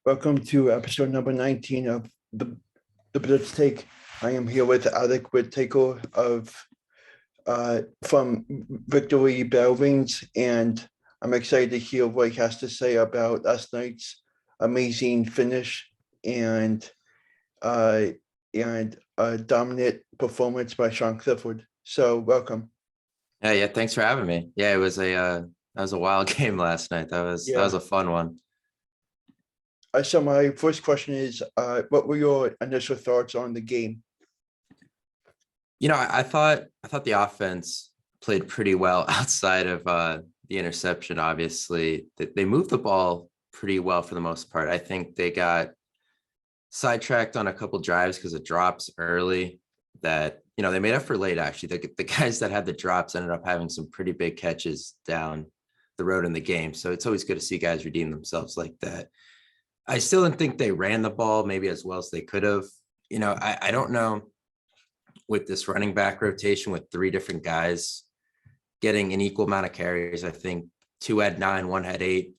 Welcome to episode number 19 of the Blitz Take. I am here with Alec Whitaker from Victory Bellrings, and I'm excited to hear what he has to say about last night's amazing finish and uh, a dominant performance by Sean Clifford. So welcome. Yeah, thanks for having me. Yeah, it was a wild game last night. That was a fun one. So my first question is, what were your initial thoughts on the game? I thought the offense played pretty well outside of the interception. Obviously, they moved the ball pretty well for the most part. I think they got sidetracked on a couple drives because of drops early that they made up for late. Actually, the guys that had the drops ended up having some pretty big catches down the road in the game. So it's always good to see guys redeem themselves like that. I still didn't think they ran the ball maybe as well as they could have. I don't know, with this running back rotation with three different guys getting an equal amount of carries. I think 2 had 9, 1 had 8.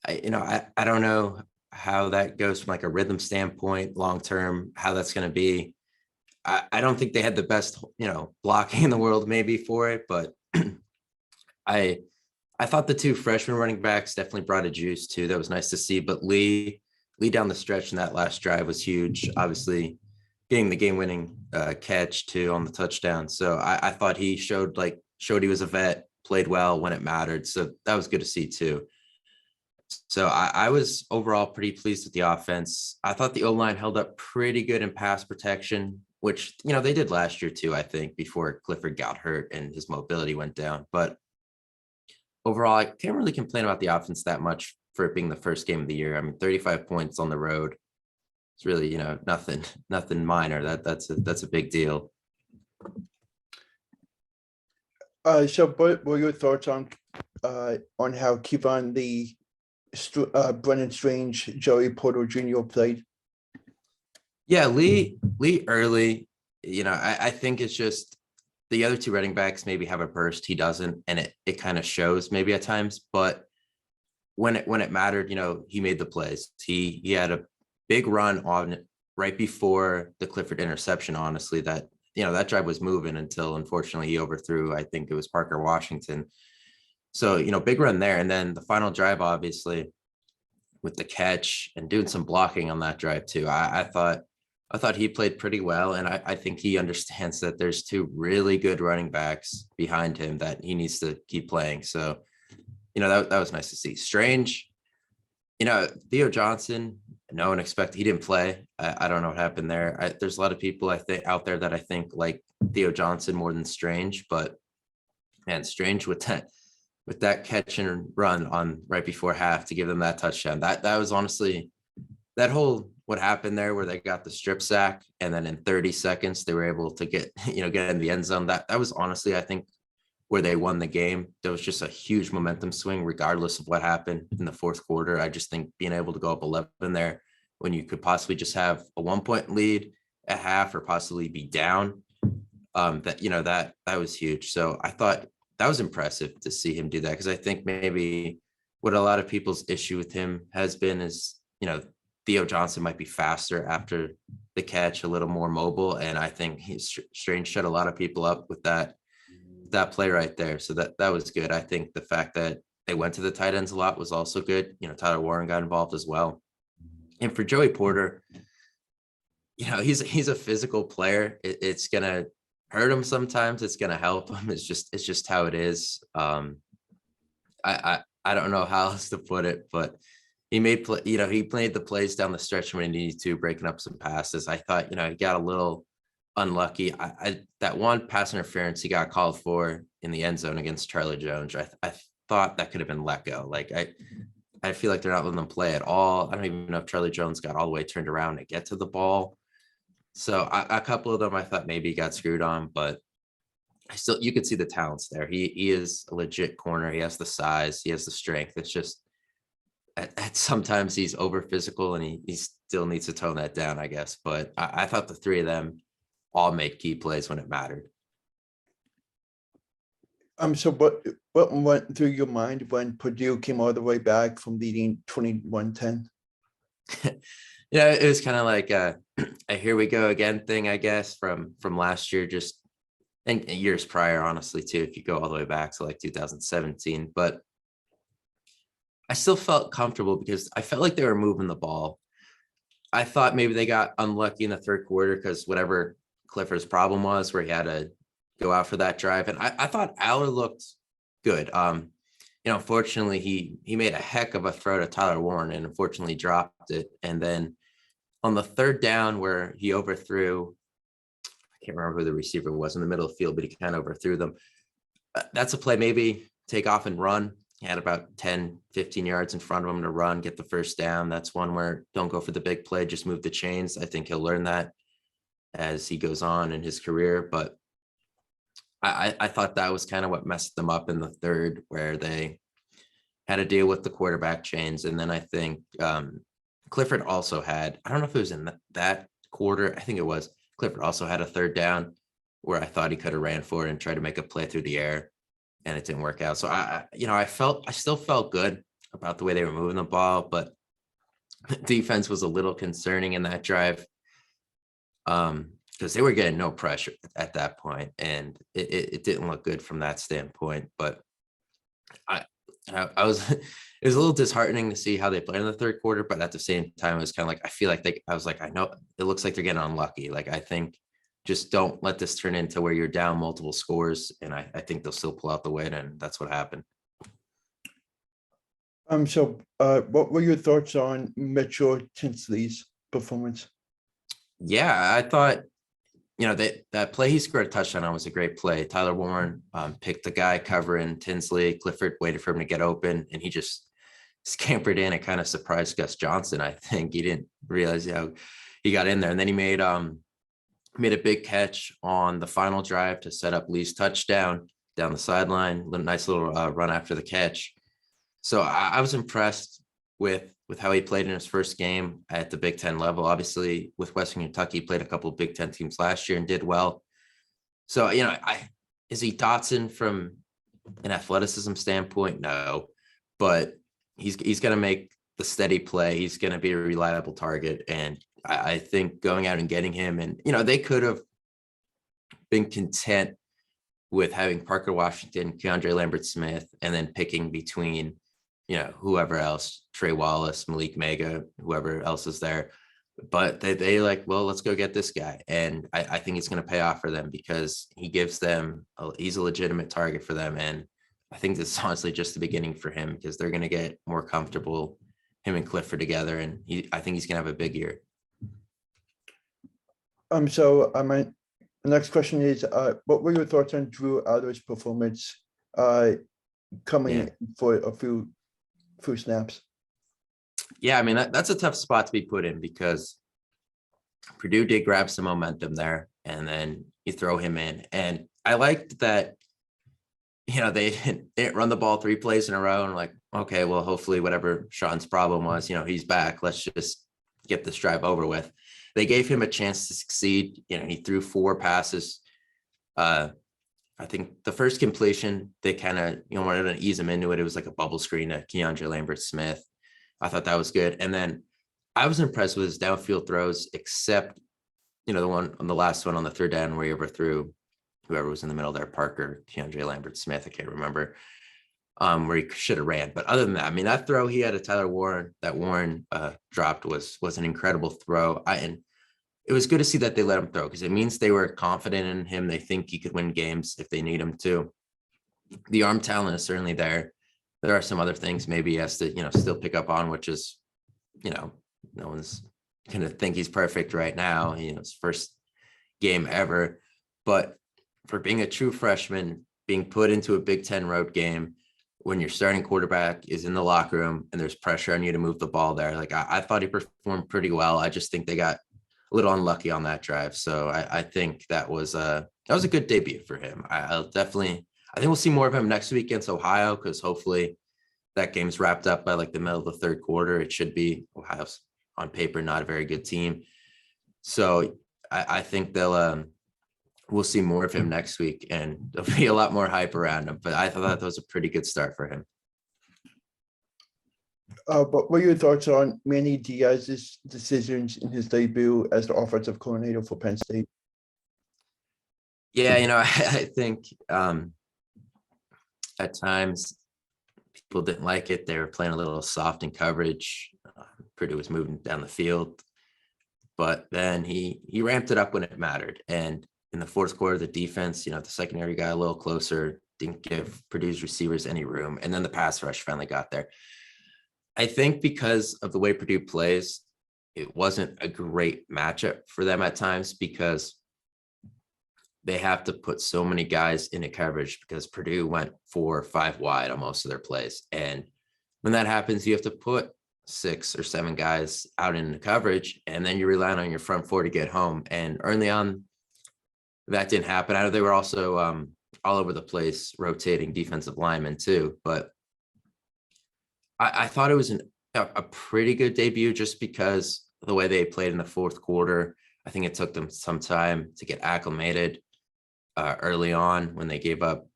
I don't know how that goes from like a rhythm standpoint long term, how that's going to be. I don't think they had the best, blocking in the world maybe for it, but I thought the two freshman running backs definitely brought a juice too. That was nice to see. But Lee down the stretch in that last drive was huge. Obviously, getting the game-winning catch too on the touchdown. So I thought he showed he was a vet, played well when it mattered. So that was good to see too. So I was overall pretty pleased with the offense. I thought the O-line held up pretty good in pass protection, which they did last year too, I think, before Clifford got hurt and his mobility went down. But overall, I can't really complain about the offense that much for it being the first game of the year. I mean, 35 points on the road. It's really, nothing minor. That's a big deal. So what were your thoughts on how Kevon Brennan Strange, Joey Porter Jr. played? Yeah, Lee early, I think it's just the other two running backs maybe have a burst. He doesn't, and it kind of shows maybe at times, but when it mattered, he made the plays. He had a big run on right before the Clifford interception, honestly, that drive was moving until unfortunately he overthrew, I think it was Parker Washington. So, big run there. And then the final drive, obviously, with the catch and doing some blocking on that drive too. I thought he played pretty well. And I think he understands that there's two really good running backs behind him that he needs to keep playing. So, that was nice to see. Strange, Theo Johnson, no one expected, he didn't play. I don't know what happened there. There's a lot of people I think out there that I think like Theo Johnson more than Strange, but man, Strange with that catch and run on right before half to give them that touchdown. That was honestly what happened there where they got the strip sack and then in 30 seconds they were able to get in the end zone. That was honestly, I think, where they won the game. There was just a huge momentum swing regardless of what happened in the fourth quarter. I just think being able to go up 11 there when you could possibly just have a 1-point lead at half or possibly be down, that was huge. So I thought that was impressive to see him do that, because I think maybe what a lot of people's issue with him has been is, Theo Johnson might be faster after the catch, a little more mobile. And I think Strange shut a lot of people up with that play right there. So that was good. I think the fact that they went to the tight ends a lot was also good. Tyler Warren got involved as well. And for Joey Porter, he's a physical player. It's gonna hurt him sometimes. It's gonna help him. It's just how it is. I don't know how else to put it, but he made he played the plays down the stretch when he needed to, breaking up some passes. I thought, he got a little unlucky. That one pass interference he got called for in the end zone against Charlie Jones, I thought that could have been let go. Like I feel like they're not letting them play at all. I don't even know if Charlie Jones got all the way turned around to get to the ball. So a couple of them I thought maybe got screwed on, but you could see the talents there. He is a legit corner. He has the size, he has the strength. It's just at sometimes he's over physical and he still needs to tone that down, I guess. But I thought the three of them all made key plays when it mattered. So what went through your mind when Purdue came all the way back from leading 21-10? it was kind of like a here we go again thing, I guess, from last year, just and years prior, honestly, too, if you go all the way back to like 2017. But I still felt comfortable because I felt like they were moving the ball. I thought maybe they got unlucky in the third quarter because whatever Clifford's problem was, where he had to go out for that drive. And I thought Aller looked good. Unfortunately, he made a heck of a throw to Tyler Warren and unfortunately dropped it. And then on the third down where he overthrew, I can't remember who the receiver was in the middle of the field, but he kind of overthrew them. That's a play, maybe take off and run. He had about 10, 15 yards in front of him to run, get the first down. That's one where don't go for the big play, just move the chains. I think he'll learn that as he goes on in his career. But I thought that was kind of what messed them up in the third, where they had to deal with the quarterback chains. And then I think Clifford also had, I don't know if it was in that quarter, I think it was, Clifford also had a third down where I thought he could have ran for it and tried to make a play through the air, and it didn't work out. So I still felt good about the way they were moving the ball, but defense was a little concerning in that drive. Because they were getting no pressure at that point, and it didn't look good from that standpoint. But I was it was a little disheartening to see how they played in the third quarter, but at the same time, it was kind of like I feel like I was like, I know it looks like they're getting unlucky. Like I think just don't let this turn into where you're down multiple scores, and I think they'll still pull out the win, and that's what happened. So what were your thoughts on Mitchell Tinsley's performance? Yeah, I thought, that play he scored a touchdown on was a great play. Tyler Warren picked the guy covering Tinsley. Clifford waited for him to get open, and he just scampered in and kind of surprised Gus Johnson. I think he didn't realize how he got in there. And then he made a big catch on the final drive to set up Lee's touchdown down the sideline. Nice little run after the catch. So I was impressed with how he played in his first game at the Big Ten level. Obviously, with Western Kentucky, he played a couple of Big Ten teams last year and did well. So, is he Dotson from an athleticism standpoint? No, but he's going to make the steady play. He's going to be a reliable target. And I think going out and getting him, and, they could have been content with having Parker Washington, Keandre Lambert-Smith, and then picking between whoever else, Trey Wallace, Malik Mega, whoever else is there. But they like, well, let's go get this guy. And I think it's going to pay off for them because he gives them, he's a legitimate target for them. And I think this is honestly just the beginning for him because they're going to get more comfortable, him and Clifford together. And I think he's going to have a big year. My next question is, what were your thoughts on Drew Alder's performance coming for a few snaps? Yeah, I mean, that's a tough spot to be put in because Purdue did grab some momentum there, and then you throw him in. And I liked that, they didn't run the ball 3 plays in a row and like, okay, well, hopefully whatever Sean's problem was, he's back. Let's just get this drive over with. They gave him a chance to succeed. He threw 4 passes. I think the first completion, they kind of, wanted to ease him into it. It was like a bubble screen to Keandre Lambert-Smith. I thought that was good. And then I was impressed with his downfield throws, except, the one on the last one on the third down where he overthrew whoever was in the middle there, Parker, Keandre Lambert-Smith, I can't remember, where he should have ran. But other than that, I mean, that throw he had to Tyler Warren, that Warren dropped was an incredible throw. And it was good to see that they let him throw because it means they were confident in him. They think he could win games if they need him to. The arm talent is certainly there. There are some other things maybe he has to, still pick up on, which is, no one's going to think he's perfect right now. His first game ever. But for being a true freshman, being put into a Big Ten road game when your starting quarterback is in the locker room and there's pressure on you to move the ball there, like I thought he performed pretty well. I just think they got a little unlucky on that drive. So I think that was a good debut for him. I think we'll see more of him next week against Ohio because hopefully that game's wrapped up by like the middle of the third quarter. It should be. Ohio's on paper not a very good team. So I think we'll see more of him next week and there'll be a lot more hype around him. But I thought that was a pretty good start for him. But what are your thoughts on Manny Diaz's decisions in his debut as the offensive coordinator for Penn State? Yeah, I think at times people didn't like it. They were playing a little soft in coverage. Purdue was moving down the field, but then he ramped it up when it mattered. And in the fourth quarter, the defense, the secondary got a little closer, didn't give Purdue's receivers any room, and then the pass rush finally got there. I think because of the way Purdue plays, it wasn't a great matchup for them at times because they have to put so many guys into coverage because Purdue went 4 or 5 wide on most of their plays. And when that happens, you have to put 6 or 7 guys out into coverage, and then you're relying on your front 4 to get home. And early on, that didn't happen. I know they were also all over the place rotating defensive linemen too, but I thought it was a pretty good debut just because of the way they played in the fourth quarter. I think it took them some time to get acclimated early on when they gave up,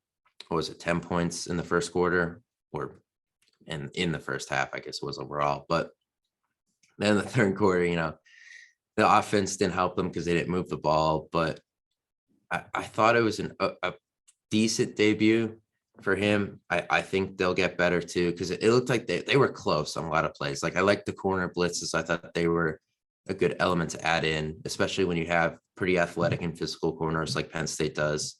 10 points in the first quarter, or in the first half, I guess it was overall. But then the third quarter, the offense didn't help them because they didn't move the ball. But I thought it was a decent debut for him. I think they'll get better too, because it looked like they were close on a lot of plays. Like I like the corner blitzes. I thought they were a good element to add in, especially when you have pretty athletic and physical corners like Penn State does.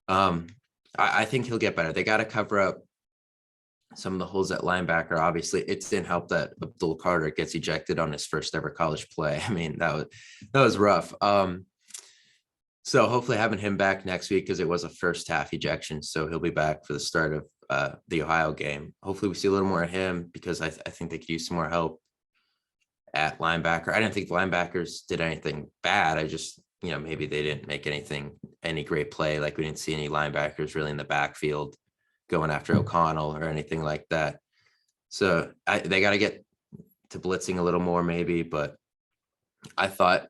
I think he'll get better. They got to cover up some of the holes at linebacker. Obviously, it didn't help that Abdul Carter gets ejected on his first ever college play. I mean, that was rough. So hopefully having him back next week, because it was a first half ejection. So he'll be back for the start of the Ohio game. Hopefully we see a little more of him, because I think they could use some more help at linebacker. I didn't think the linebackers did anything bad. I just, maybe they didn't make any great play. Like we didn't see any linebackers really in the backfield going after O'Connell or anything like that. So they got to get to blitzing a little more maybe, but I thought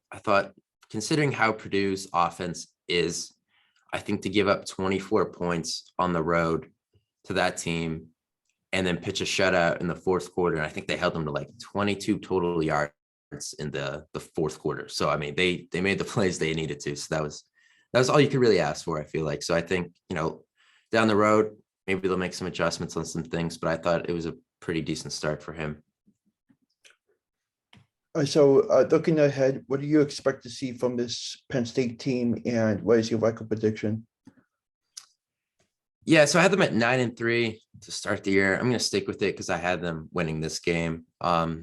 considering how Purdue's offense is, I think to give up 24 points on the road to that team and then pitch a shutout in the fourth quarter, and I think they held them to like 22 total yards in the fourth quarter. So, I mean, they made the plays they needed to. So that was all you could really ask for, I feel like. So I think, down the road, maybe they'll make some adjustments on some things, but I thought it was a pretty decent start for him. So looking ahead, what do you expect to see from this Penn State team, and what is your record prediction? Yeah, so I had them at 9-3 to start the year. I'm going to stick with it because I had them winning this game. I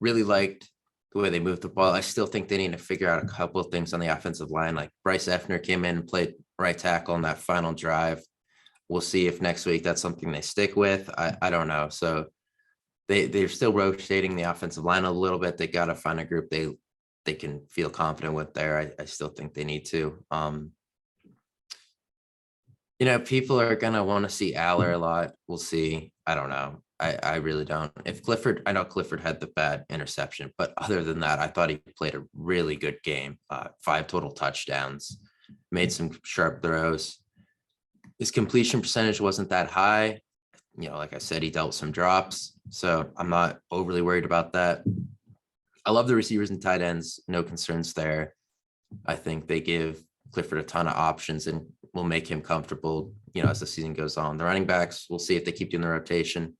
really liked the way they moved the ball. I still think they need to figure out a couple of things on the offensive line. Like Bryce Effner came in and played right tackle on that final drive. We'll see if next week that's something they stick with. I don't know. So they're still rotating the offensive line a little bit. They got to find a group they can feel confident with there. I still think they need to. People are going to want to see Aller a lot. We'll see. I don't know. I really don't. I know Clifford had the bad interception, but other than that, I thought he played a really good game. 5 total touchdowns, made some sharp throws. His completion percentage wasn't that high. Like I said, he dealt some drops, so I'm not overly worried about that. I love the receivers and tight ends. No concerns there. I think they give Clifford a ton of options and will make him comfortable, as the season goes on. The running backs, we'll see if they keep doing the rotation.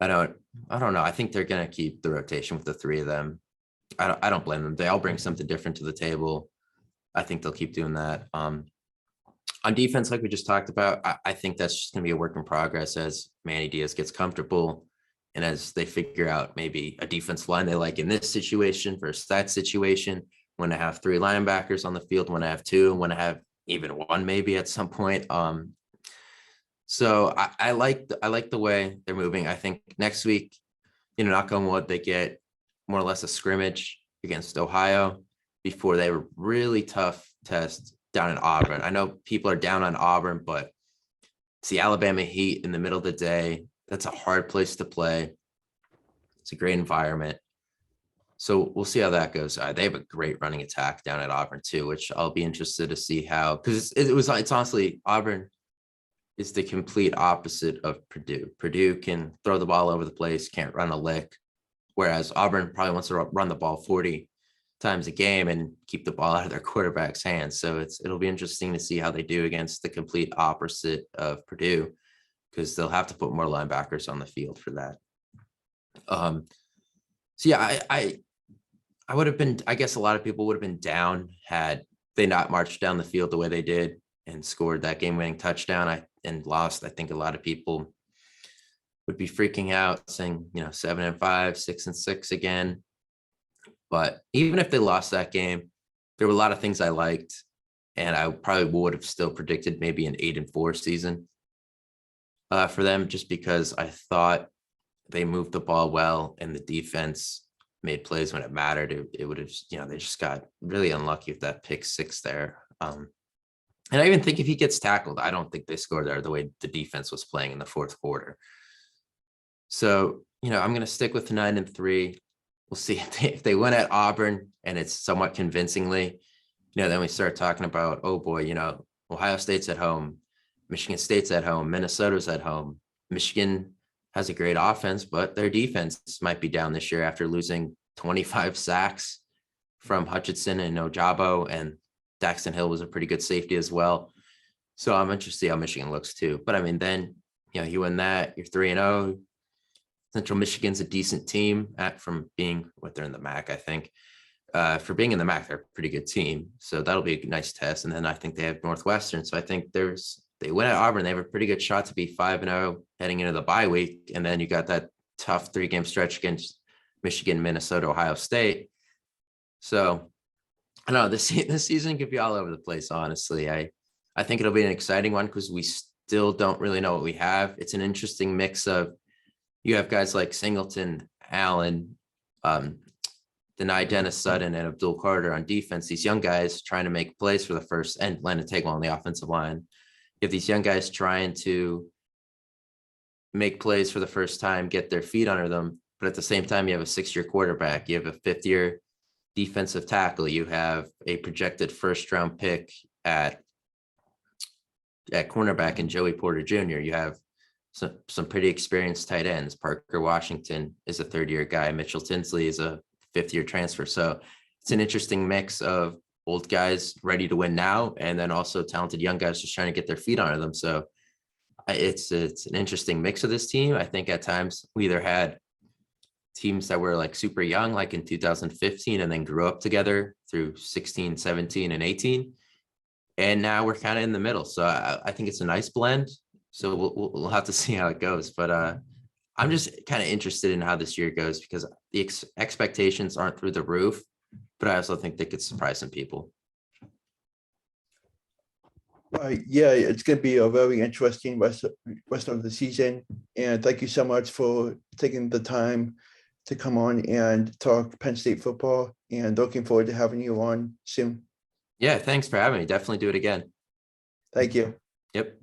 I don't know. I think they're going to keep the rotation with the 3 of them. I don't blame them. They all bring something different to the table. I think they'll keep doing that. On defense, like we just talked about, I think that's just going to be a work in progress as Manny Diaz gets comfortable and as they figure out maybe a defense line they like in this situation versus that situation, when I have 3 linebackers on the field, when I have 2, when I have even 1 maybe at some point. So I like the way they're moving. I think next week, knock on wood, they get more or less a scrimmage against Ohio before they were really tough test down in Auburn. I know people are down on Auburn, but it's the Alabama heat in the middle of the day. That's a hard place to play. It's a great environment. So we'll see how that goes. They have a great running attack down at Auburn too, which I'll be interested to see how, because it's honestly Auburn is the complete opposite of Purdue. Purdue can throw the ball over the place, can't run a lick, whereas Auburn probably wants to run the ball 40 times a game and keep the ball out of their quarterback's hands. So it'll be interesting to see how they do against the complete opposite of Purdue, because they'll have to put more linebackers on the field for that. So yeah, I would have been, I guess a lot of people would have been down had they not marched down the field the way they did and scored that game-winning touchdown and lost. I think a lot of people would be freaking out, saying, 7-5, 6-6 again. But even if they lost that game, there were a lot of things I liked, and I probably would have still predicted maybe an 8-4 season for them, just because I thought they moved the ball well and the defense made plays when it mattered. It would have, they just got really unlucky with that pick six there. And I even think if he gets tackled, I don't think they scored there the way the defense was playing in the fourth quarter. So, I'm going to stick with 9-3. We'll see if they win at Auburn and it's somewhat convincingly, then we start talking about, oh boy, Ohio State's at home, Michigan State's at home, Minnesota's at home. Michigan has a great offense, but their defense might be down this year after losing 25 sacks from Hutchinson and Ojabo, and Daxton Hill was a pretty good safety as well. So I'm interested to see how Michigan looks too. But I mean, then, you win that, you're 3-0. Central Michigan's a decent team from being what they're in the MAC, I think. For being in the MAC, they're a pretty good team. So that'll be a nice test. And then I think they have Northwestern. So I think they win at Auburn. They have a pretty good shot to be 5-0 heading into the bye week. And then you got that tough 3-game stretch against Michigan, Minnesota, Ohio State. So I don't know, this season could be all over the place, honestly. I think it'll be an exciting one because we still don't really know what we have. It's an interesting mix of, you have guys like Singleton, Allen, Denai Dennis Sutton, and Abdul Carter on defense. These young guys trying to make plays for the first, and Landon Tagle on the offensive line. You have these young guys trying to make plays for the first time, get their feet under them. But at the same time, you have a 6-year quarterback. You have a 5th-year defensive tackle. You have a projected first-round pick at cornerback in Joey Porter Jr. You have some pretty experienced tight ends. Parker Washington is a 3rd-year guy. Mitchell Tinsley is a 5th-year transfer. So it's an interesting mix of old guys ready to win now, and then also talented young guys just trying to get their feet under them. So it's an interesting mix of this team. I think at times we either had teams that were like super young, like in 2015, and then grew up together through 16, 17, and 18. And now we're kind of in the middle. So I think it's a nice blend. So we'll have to see how it goes. But I'm just kind of interested in how this year goes, because the expectations aren't through the roof, but I also think they could surprise some people. Yeah, it's going to be a very interesting rest of the season. And thank you so much for taking the time to come on and talk Penn State football, and looking forward to having you on soon. Yeah, thanks for having me. Definitely do it again. Thank you. Yep.